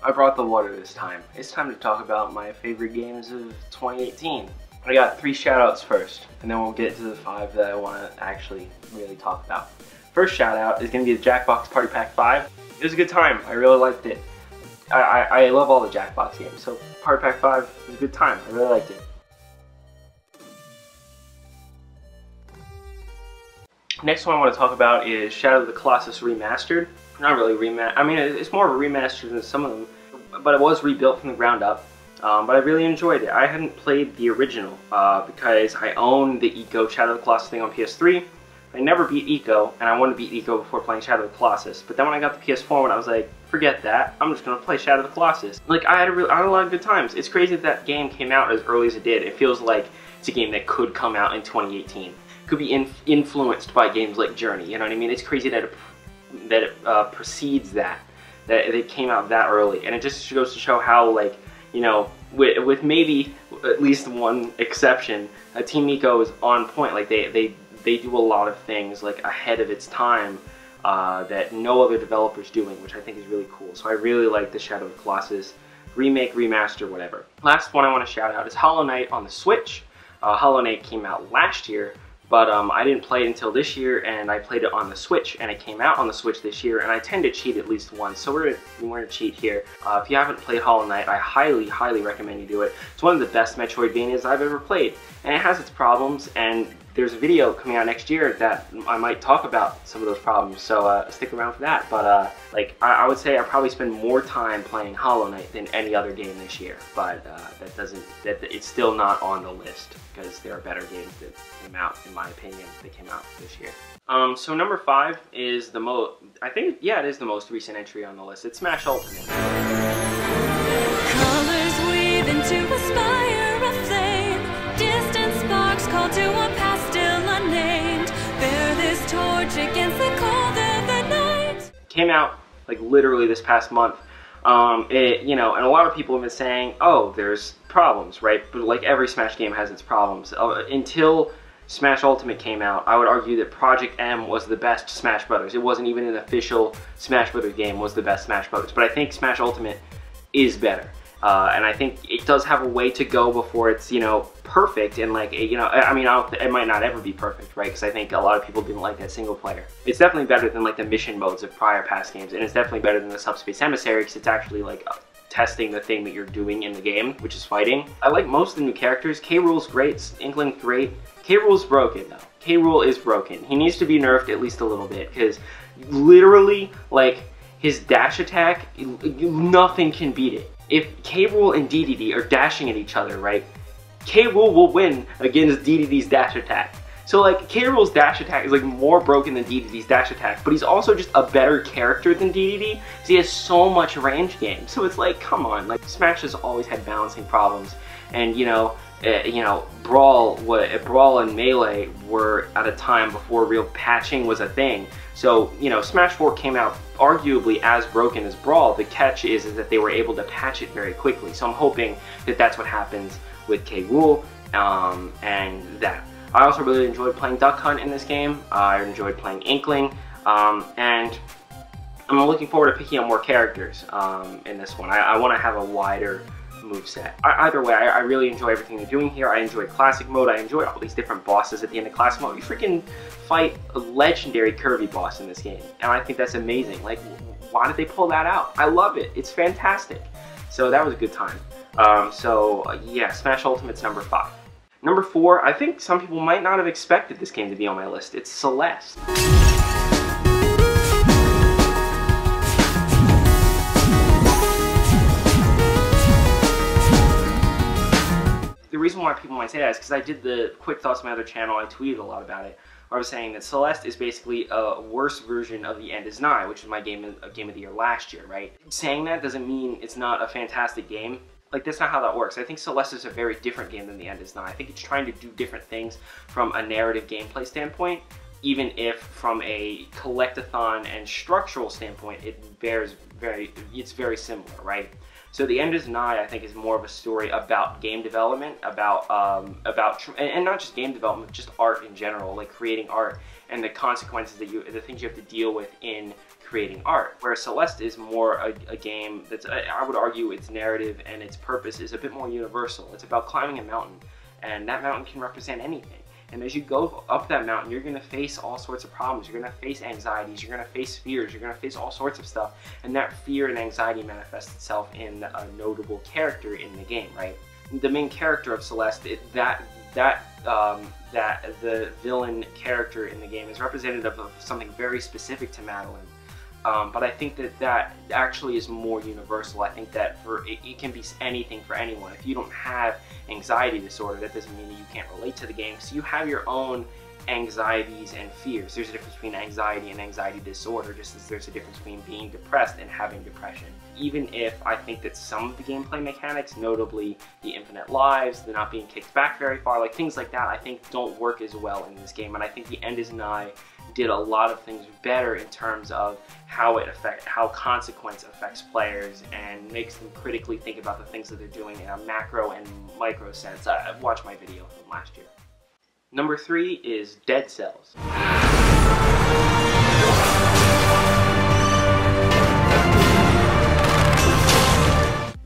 I brought the water this time. It's time to talk about my favorite games of 2018. I got 3 shoutouts first, and then we'll get to the 5 that I want to actually really talk about. First shoutout is going to be the Jackbox Party Pack 5. It was a good time. I really liked it. I love all the Jackbox games, so Party Pack 5 was a good time. I really liked it. Next one I want to talk about is Shadow of the Colossus Remastered. Not really remastered. I mean, it's more of a remaster than some of them, but it was rebuilt from the ground up. But I really enjoyed it. I hadn't played the original because I own the Eco Shadow of the Colossus thing on PS3. I never beat Eco, and I wanted to beat Eco before playing Shadow of the Colossus. But then when I got the PS4 one, I was like, forget that. I'm just going to play Shadow of the Colossus. Like, I had a lot of good times. It's crazy that game came out as early as it did. It feels like it's a game that could come out in 2018. Could be influenced by games like Journey, you know what I mean? It's crazy that it precedes that it came out that early. And it just goes to show how, like, you know, with maybe at least one exception, Team Eco is on point. Like, they do a lot of things like ahead of its time that no other developer's doing, which I think is really cool. So I really like the Shadow of the Colossus remake, remaster, whatever. Last one I want to shout out is Hollow Knight on the Switch. Hollow Knight came out last year, but I didn't play it until this year, and I played it on the Switch, and it came out on the Switch this year, and I tend to cheat at least once, so we're gonna cheat here. If you haven't played Hollow Knight, I highly recommend you do it. It's one of the best Metroidvanias I've ever played, and it has its problems, and there's a video coming out next year that I might talk about some of those problems, so stick around for that. But like, I would say I probably spend more time playing Hollow Knight than any other game this year, but it's still not on the list, because there are better games that came out, in my opinion, that came out this year. So number 5 is the most, I think, yeah, it is the most recent entry on the list. It's Smash Ultimate. Colors weave into a spire of flame. Distant sparks call to a past still unnamed. Bear this torch against the cold of the night. Came out like literally this past month. You know, and a lot of people have been saying, oh, there's problems, right? But like every Smash game has its problems. Until Smash Ultimate came out, I would argue that Project M was the best Smash Brothers. It wasn't even an official Smash Brothers game was the best Smash Brothers. But I think Smash Ultimate is better. And I think it does have a way to go before it's, you know, perfect. And like, you know, I mean, it might not ever be perfect, right? Because I think a lot of people didn't like that single player. It's definitely better than like the mission modes of prior past games, and it's definitely better than the Subspace Emissary because it's actually like testing the thing that you're doing in the game, which is fighting. I like most of the new characters. K. Rool's great, Inkling's great. K. Rool's broken though. K. Rool is broken. He needs to be nerfed at least a little bit because literally, like, his dash attack, nothing can beat it. If K. Rool and DDD are dashing at each other, right, K. Rool will win against DDD's dash attack. So like, K. Rool's dash attack is like more broken than DDD's dash attack, but he's also just a better character than DDD, because he has so much range game. So it's like, come on, like, Smash has always had balancing problems, and you know, Brawl and Melee were at a time before real patching was a thing. So, you know, Smash 4 came out arguably as broken as Brawl. The catch is that they were able to patch it very quickly. So I'm hoping that that's what happens with K. Rool, and that. I also really enjoyed playing Duck Hunt in this game. I enjoyed playing Inkling, and I'm looking forward to picking up more characters in this one. I want to have a wider moveset. Either way, I really enjoy everything they're doing here. I enjoy Classic Mode. I enjoy all these different bosses at the end of Classic Mode. You freaking fight a legendary Kirby boss in this game, and I think that's amazing. Like, why did they pull that out? I love it. It's fantastic. So that was a good time. Yeah, Smash Ultimate's number 5. Number 4, I think some people might not have expected this game to be on my list. It's Celeste. The reason why people might say that is because I did the Quick Thoughts on my other channel. I tweeted a lot about it, where I was saying that Celeste is basically a worse version of The End Is Nigh, which is my game of the year last year, right? Saying that doesn't mean it's not a fantastic game. Like, that's not how that works. I think Celeste is a very different game than The End Is Nigh. I think it's trying to do different things from a narrative gameplay standpoint, even if from a collectathon and structural standpoint, it's very similar, right? So The End Is Nigh, I think, is more of a story about game development, and not just game development, just art in general, like creating art and the consequences the things you have to deal with in creating art. Whereas Celeste is more a game that's, I would argue, its narrative and its purpose is a bit more universal. It's about climbing a mountain, and that mountain can represent anything. And as you go up that mountain, you're going to face all sorts of problems. You're going to face anxieties. You're going to face fears. You're going to face all sorts of stuff. And that fear and anxiety manifests itself in a notable character in the game, right? The main character of Celeste, the villain character in the game is representative of something very specific to Madeline. But I think that actually is more universal. I think that it can be anything for anyone. If you don't have anxiety disorder, that doesn't mean that you can't relate to the game. So you have your own anxieties and fears. There's a difference between anxiety and anxiety disorder, just as there's a difference between being depressed and having depression. Even if I think that some of the gameplay mechanics, notably the infinite lives, the not being kicked back very far, like things like that, I think don't work as well in this game. And I think The End Is Nigh did a lot of things better in terms of how consequence affects players and makes them critically think about the things that they're doing in a macro and micro sense. Watch my video from last year. Number 3 is Dead Cells.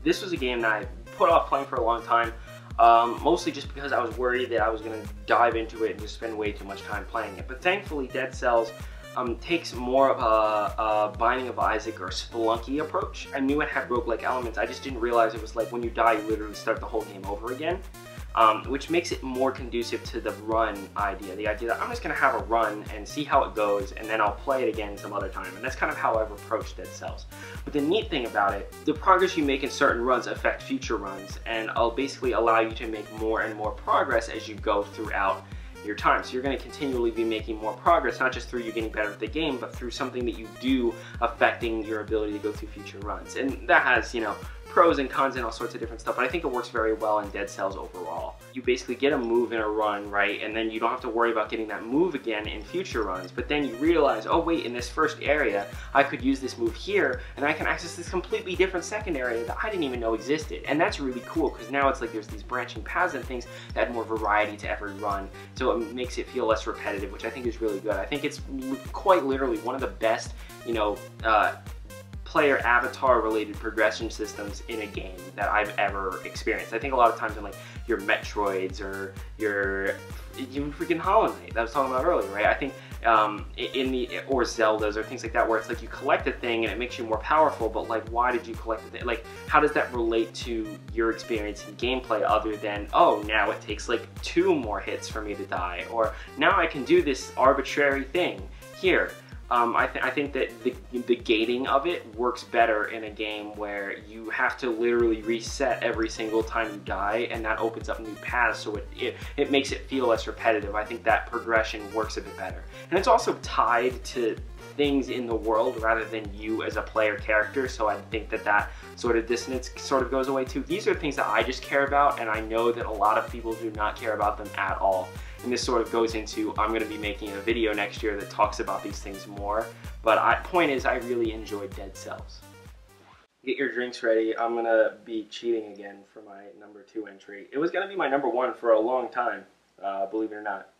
This was a game that I put off playing for a long time, mostly just because I was worried that I was going to dive into it and just spend way too much time playing it. But thankfully, Dead Cells takes more of a Binding of Isaac or Spelunky approach. I knew it had roguelike elements, I just didn't realize it was like when you die, you literally start the whole game over again. Which makes it more conducive to the run idea. The idea that I'm just going to have a run and see how it goes, and then I'll play it again some other time. And that's kind of how I've approached Dead Cells. But the neat thing about it, the progress you make in certain runs affect future runs, and I'll basically allow you to make more and more progress as you go throughout your time. So you're going to continually be making more progress, not just through you getting better at the game, but through something that you do affecting your ability to go through future runs. And that has, you know, pros and cons and all sorts of different stuff, but I think it works very well in Dead Cells overall. You basically get a move in a run, right, and then you don't have to worry about getting that move again in future runs, but then you realize, oh wait, in this first area, I could use this move here, and I can access this completely different second area that I didn't even know existed. And that's really cool, because now it's like there's these branching paths and things that add more variety to every run, so it makes it feel less repetitive, which I think is really good. I think it's quite literally one of the best, you know, player avatar related progression systems in a game that I've ever experienced. I think a lot of times in like your Metroids or your even freaking Hollow Knight that I was talking about earlier, right? I think or Zeldas or things like that, where it's like you collect a thing and it makes you more powerful, but like, why did you collect the thing? Like, how does that relate to your experience in gameplay other than, oh, now it takes like 2 more hits for me to die, or now I can do this arbitrary thing here. I think that the gating of it works better in a game where you have to literally reset every single time you die, and that opens up new paths, so it makes it feel less repetitive. I think that progression works a bit better. And it's also tied to things in the world rather than you as a player character, so I think that sort of dissonance sort of goes away too. These are things that I just care about, and I know that a lot of people do not care about them at all. And this sort of goes into, I'm going to be making a video next year that talks about these things more. But point is, I really enjoyed Dead Cells. Get your drinks ready. I'm going to be cheating again for my number 2 entry. It was going to be my number 1 for a long time, believe it or not.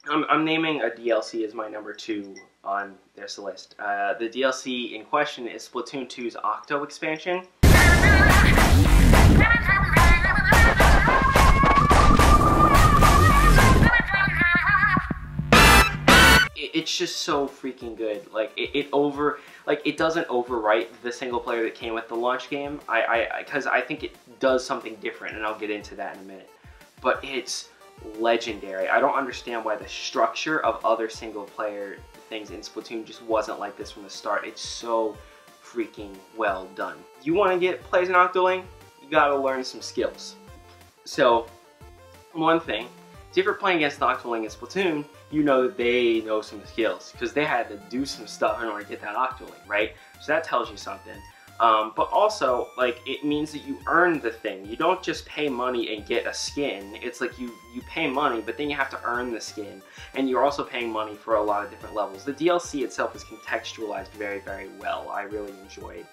I'm naming a DLC as my number 2 on this list. The DLC in question is Splatoon 2's Octo expansion. It's just so freaking good. Like it doesn't overwrite the single player that came with the launch game. Because I think it does something different, and I'll get into that in a minute. But it's legendary. I don't understand why the structure of other single player things in Splatoon just wasn't like this from the start. It's so freaking well done. You want to get plays in Octoling? You gotta learn some skills. So, one thing, if you're playing against Octoling in Splatoon, you know that they know some skills, because they had to do some stuff in order to get that Octoling, right? So that tells you something. But also, like, it means that you earn the thing. You don't just pay money and get a skin. It's like you pay money, but then you have to earn the skin. And you're also paying money for a lot of different levels. The DLC itself is contextualized very, very well. I really enjoyed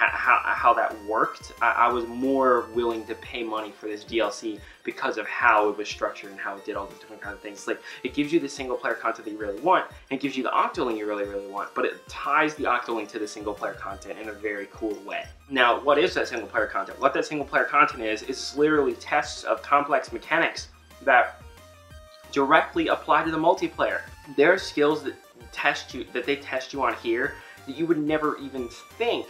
how that worked, I was more willing to pay money for this DLC because of how it was structured and how it did all the different kinds of things. It's like, it gives you the single player content that you really want, and it gives you the Octolink you really, really want, but it ties the Octolink to the single player content in a very cool way. Now, what is that single player content? What that single player content is literally tests of complex mechanics that directly apply to the multiplayer. There are skills that they test you on here that you would never even think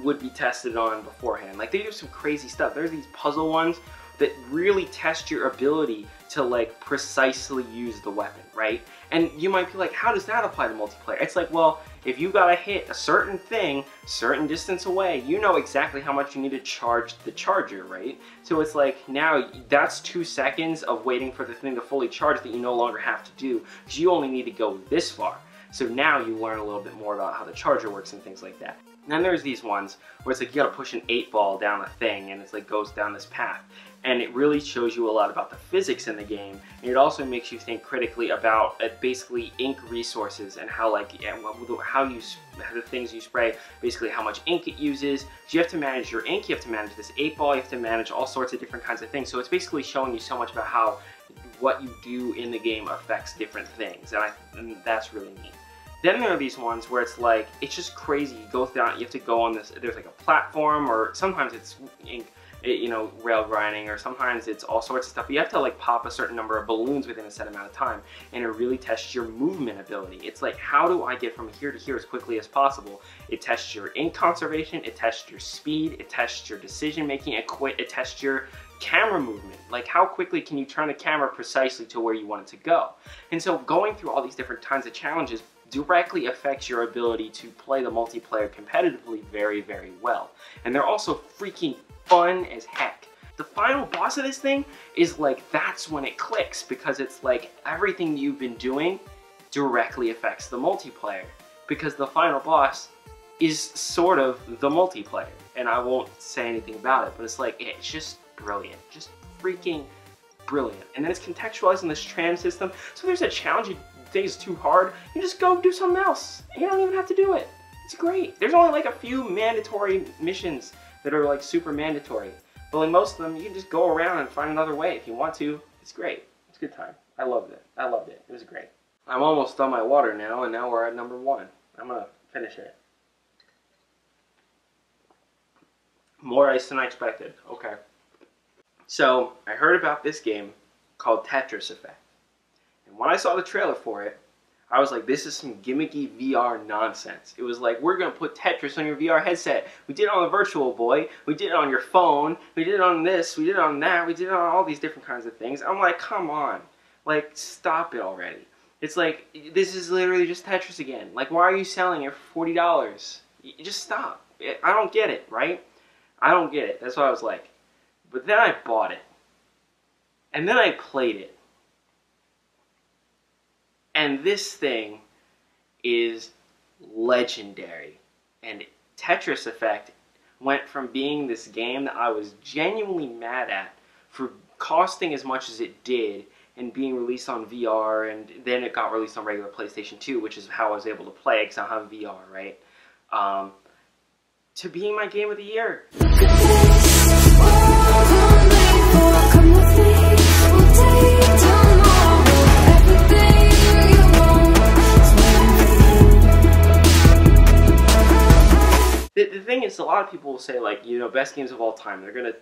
would be tested on beforehand. Like, they do some crazy stuff. There's these puzzle ones that really test your ability to like precisely use the weapon, right? And you might be like, how does that apply to multiplayer? It's like, well, if you gotta hit a certain thing, certain distance away, you know exactly how much you need to charge the charger, right? So it's like, now that's 2 seconds of waiting for the thing to fully charge that you no longer have to do, because you only need to go this far. So now you learn a little bit more about how the charger works and things like that. And then there's these ones where it's like you gotta push an 8-ball down a thing and it's like goes down this path. And it really shows you a lot about the physics in the game. And it also makes you think critically about basically ink resources and how like the things you spray, basically how much ink it uses. So you have to manage your ink, you have to manage this 8-ball, you have to manage all sorts of different kinds of things. So it's basically showing you so much about how what you do in the game affects different things. And that's really neat. Then there are these ones where it's like, it's just crazy. You go down, you have to go on this, there's like a platform, or sometimes it's rail grinding, or sometimes it's all sorts of stuff. You have to like pop a certain number of balloons within a set amount of time, and it really tests your movement ability. It's like, how do I get from here to here as quickly as possible? It tests your ink conservation, it tests your speed, it tests your decision making, it tests your camera movement. Like, how quickly can you turn the camera precisely to where you want it to go? And so going through all these different kinds of challenges directly affects your ability to play the multiplayer competitively very, very well. And they're also freaking fun as heck. The final boss of this thing is like, that's when it clicks, because it's like everything you've been doing directly affects the multiplayer, because the final boss is sort of the multiplayer. And I won't say anything about it, but it's like, it's just brilliant, just freaking brilliant. And then it's contextualized in this tram system, so there's a challenge you think is too hard, you just go do something else. You don't even have to do it. It's great. There's only like a few mandatory missions that are like super mandatory, but like most of them, you can just go around and find another way if you want to. It's great. It's a good time. I loved it. I loved it. It was great. I'm almost done my water now, and now we're at number 1. I'm gonna finish it. More ice than I expected. Okay. So I heard about this game called Tetris Effect. And when I saw the trailer for it, I was like, this is some gimmicky VR nonsense. It was like, we're going to put Tetris on your VR headset. We did it on the Virtual Boy. We did it on your phone. We did it on this. We did it on that. We did it on all these different kinds of things. I'm like, come on. Like, stop it already. It's like, this is literally just Tetris again. Like, why are you selling it for $40? Just stop. I don't get it, right? I don't get it. That's what I was like. But then I bought it. And then I played it. And this thing is legendary. And Tetris Effect went from being this game that I was genuinely mad at for costing as much as it did and being released on VR, and then it got released on regular PlayStation 2, which is how I was able to play it because I have VR, right? To being my game of the year. The thing is, a lot of people will say, like, you know, best games of all time. They're gonna,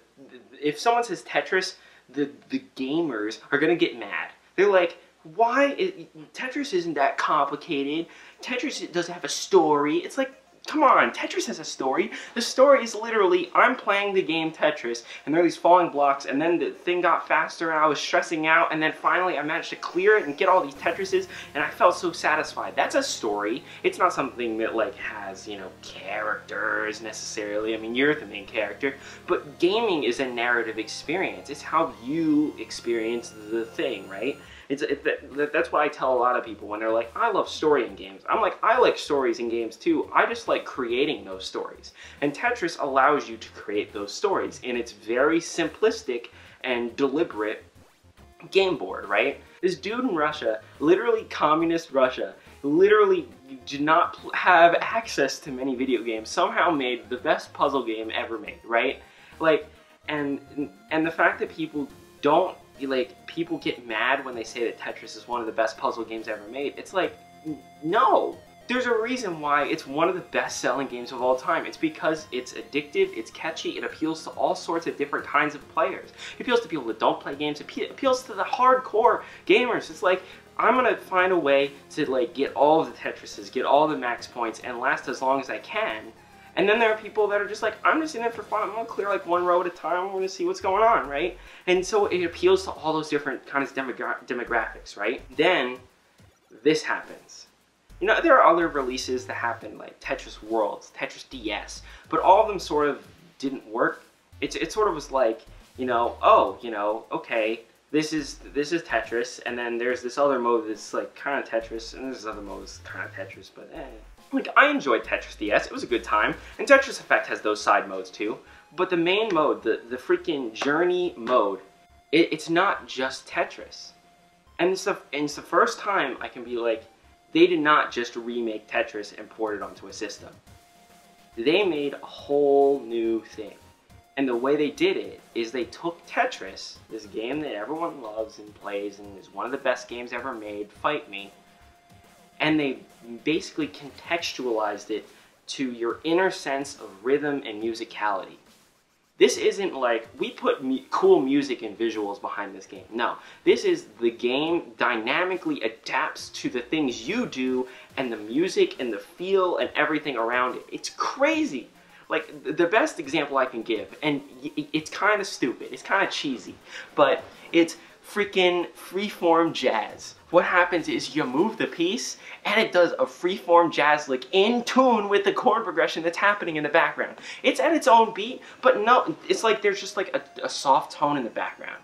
if someone says Tetris, the gamers are gonna get mad. They're like, why? Tetris isn't that complicated. Tetris doesn't have a story. It's like, come on, Tetris has a story. The story is literally, I'm playing the game Tetris, and there are these falling blocks, and then the thing got faster, and I was stressing out, and then finally I managed to clear it and get all these Tetrises, and I felt so satisfied. That's a story. It's not something that, like, has, you know, characters necessarily. I mean, you're the main character, but gaming is a narrative experience. It's how you experience the thing, right? That's what I tell a lot of people when they're like, I love story in games. I'm like, I like stories in games too. I just like creating those stories. And Tetris allows you to create those stories in its very simplistic and deliberate game board, right? This dude in Russia, literally communist Russia, literally did not have access to many video games, somehow made the best puzzle game ever made, right? Like, and the fact that people don't, like, people get mad when they say that Tetris is one of the best puzzle games ever made. It's like, no. There's a reason why it's one of the best-selling games of all time. It's because it's addictive, it's catchy, it appeals to all sorts of different kinds of players. It appeals to people that don't play games, it appeals to the hardcore gamers. It's like, I'm gonna find a way to, like, get all of the Tetrises, get all the max points, and last as long as I can. And then there are people that are just like, I'm just in it for fun, I'm gonna clear like one row at a time, I'm gonna see what's going on, right? And so it appeals to all those different kinds of demographics, right? Then, this happens. You know, there are other releases that happened, like Tetris Worlds, Tetris DS, but all of them sort of didn't work. It sort of was like, you know, oh, you know, okay, this is Tetris, and then there's this other mode that's like kind of Tetris, and this other mode that's kind of Tetris, but Like, I enjoyed Tetris DS, it was a good time, and Tetris Effect has those side modes too, but the main mode, the freaking Journey mode, it's not just Tetris. And it's the first time I can be like, they did not just remake Tetris and port it onto a system. They made a whole new thing. And the way they did it is they took Tetris, this game that everyone loves and plays and is one of the best games ever made, Fight Me, and they basically contextualized it to your inner sense of rhythm and musicality. This isn't like, we put cool music and visuals behind this game. No, this is the game dynamically adapts to the things you do and the music and the feel and everything around it. It's crazy. Like, the best example I can give, and it's kind of stupid, it's kind of cheesy, but it's freaking freeform jazz. What happens is you move the piece and it does a freeform jazz lick in tune with the chord progression that's happening in the background. It's at its own beat, but no, it's like there's just like a soft tone in the background.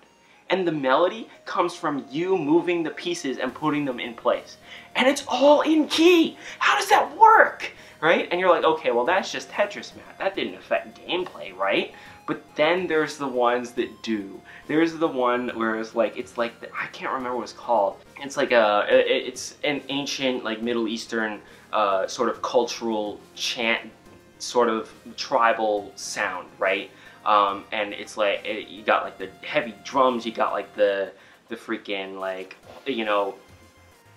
And the melody comes from you moving the pieces and putting them in place. And it's all in key. How does that work? Right? And you're like, okay, well that's just Tetris, Matt. That didn't affect gameplay, right? But then there's the ones that do. There's the one where it's like I can't remember what it's called. It's like it's an ancient, like, Middle Eastern sort of cultural chant, sort of tribal sound, right? And it's like, you got like the heavy drums, you got like the freaking, like,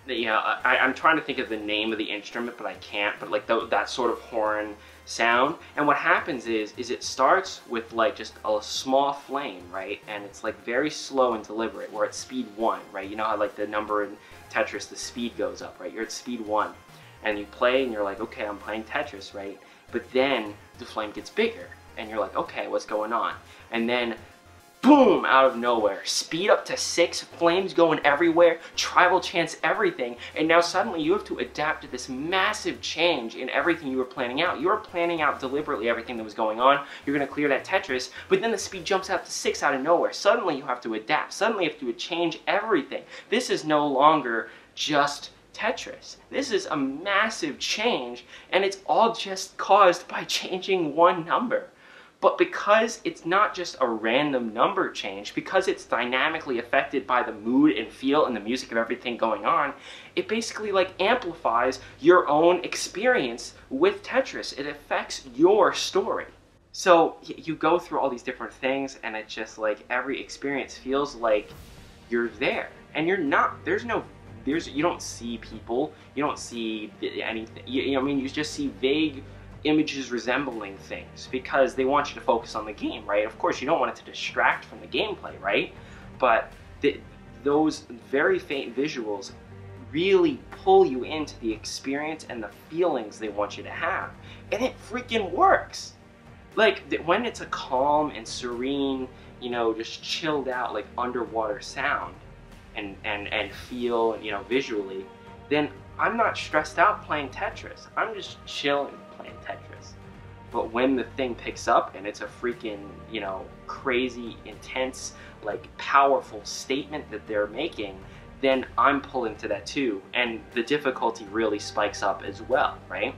I'm trying to think of the name of the instrument, but I can't, but like that sort of horn sound. And what happens is it starts with like just a small flame, right? And it's like very slow and deliberate. We're at speed 1, right? You know how like the number in Tetris, the speed goes up, right? You're at speed 1. And you play and you're like, okay, I'm playing Tetris, right? But then the flame gets bigger and you're like, okay, what's going on? And then boom, out of nowhere, speed up to 6, flames going everywhere, tribal chants, everything, and now suddenly you have to adapt to this massive change in everything you were planning out. You were planning out deliberately everything that was going on. You're going to clear that Tetris, but then the speed jumps out to 6 out of nowhere. Suddenly you have to adapt. Suddenly you have to change everything. This is no longer just Tetris. This is a massive change, and it's all just caused by changing one number. But because it's not just a random number change, because it's dynamically affected by the mood and feel and the music of everything going on, it basically like amplifies your own experience with Tetris. It affects your story. So you go through all these different things, and it's just like every experience feels like you're there, and you're not. You don't see people, you don't see anything. You just see vague images resembling things because they want you to focus on the game, right? Of course, you don't want it to distract from the gameplay, right? But those very faint visuals really pull you into the experience and the feelings they want you to have. And it freaking works! Like, when it's a calm and serene, just chilled out, like, underwater sound and feel, visually, then I'm not stressed out playing Tetris. I'm just chilling playing Tetris. But when the thing picks up and it's a freaking, crazy, intense, like, powerful statement that they're making, then I'm pulling to that too. And the difficulty really spikes up as well, right?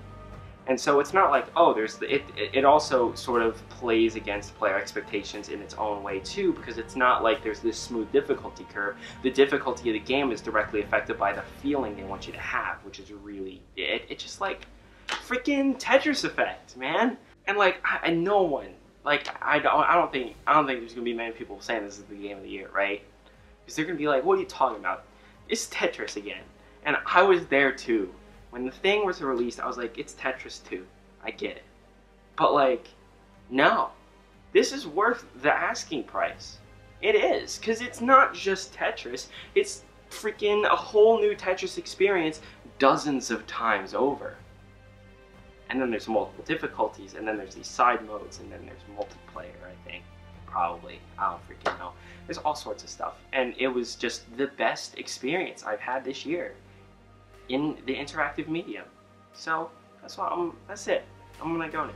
And so it's not like, oh, it also sort of plays against player expectations in its own way too, because it's not like there's this smooth difficulty curve. The difficulty of the game is directly affected by the feeling they want you to have, which is really, it's just like freaking Tetris effect, man. And like, no one, like, I don't think there's gonna be many people saying this is the game of the year, right? Because they're gonna be like, what are you talking about? It's Tetris again. And I was there too. When the thing was released, I was like, it's Tetris 2. I get it. But like, no. This is worth the asking price. It is. Because it's not just Tetris. It's freaking a whole new Tetris experience dozens of times over. And then there's multiple difficulties, and then there's these side modes, and then there's multiplayer, I think. Probably. I don't freaking know. There's all sorts of stuff. And it was just the best experience I've had this year in the interactive medium. So that's it. I'm gonna go now.